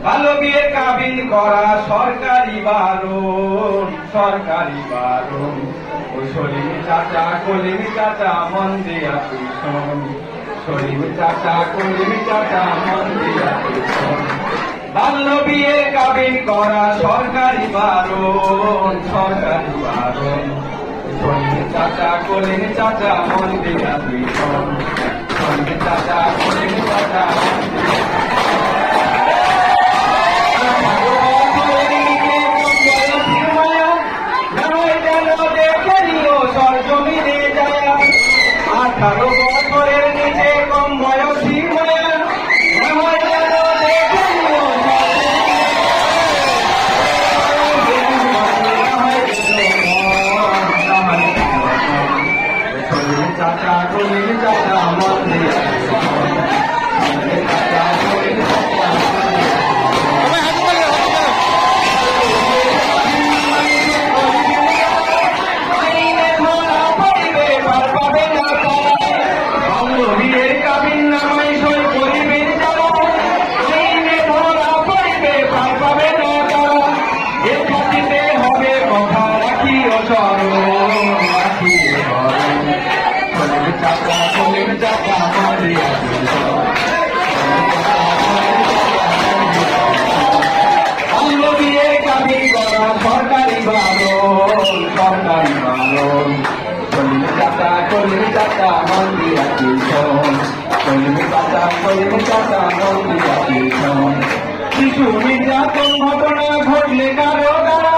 ভালো বিয়ে কাবিন করা সরকারি বারণ, সরকারি বারণ। ও সলিম চাচা কলিম চাচা মন দিয়া তুই শোন, সলিম চাচা কলিম চাচা মন দিয়া তুই শোন। বাল্য বিয়ে কাবিন করা সরকারি বারণ, সরকারি বারণ। সলিম চাচা কলিম চাচা মন দিয়া তুই শোন, সলিম চাচা কলিম চাচা মন দিয়া জমিনে যায়। 18 বছরের নিচে কম বয়সী মায়া চাচা কলিম চাচা মন দিয়া সরকারি বারণ, সরকারি বারণ। সলিম চাচা কলিম চাচা মন দিয়া তুই শোন, সলিম চাচা কলিম চাচা মন দিয়া তুই শোন। শিশু নির্যাতন ঘটনা ঘটলে কারো দ্বারা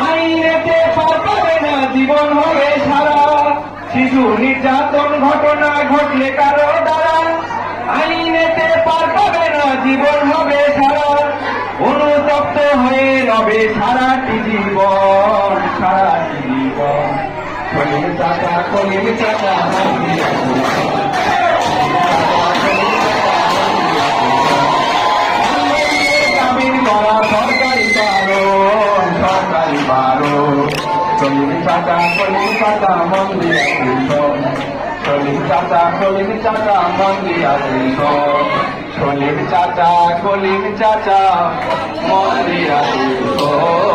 আইনেতে পার পাবে না, জীবন হবে সারা। শিশু নির্যাতন ঘটনা ঘটলে কারো দ্বারা আইনেতে পার পাবে না, জীবন হবে সারা। অনুতপ্ত হয়ে রবে সারাটি জীবন, সারাটি জীবন। কলিম চাচা কলিম চাচা মন দিয়া তুই শোন, কাবিন করা সরকারি বারণ, সরকারি বারণ। সলিম চাচা কলিম চাচা মন দিয়া তুই শোন, সলিম চাচা কলিম চাচা মন দিয়া তুই শোন। সলিম চাচা কলিম চাচা মন দিয়া তুই শোন।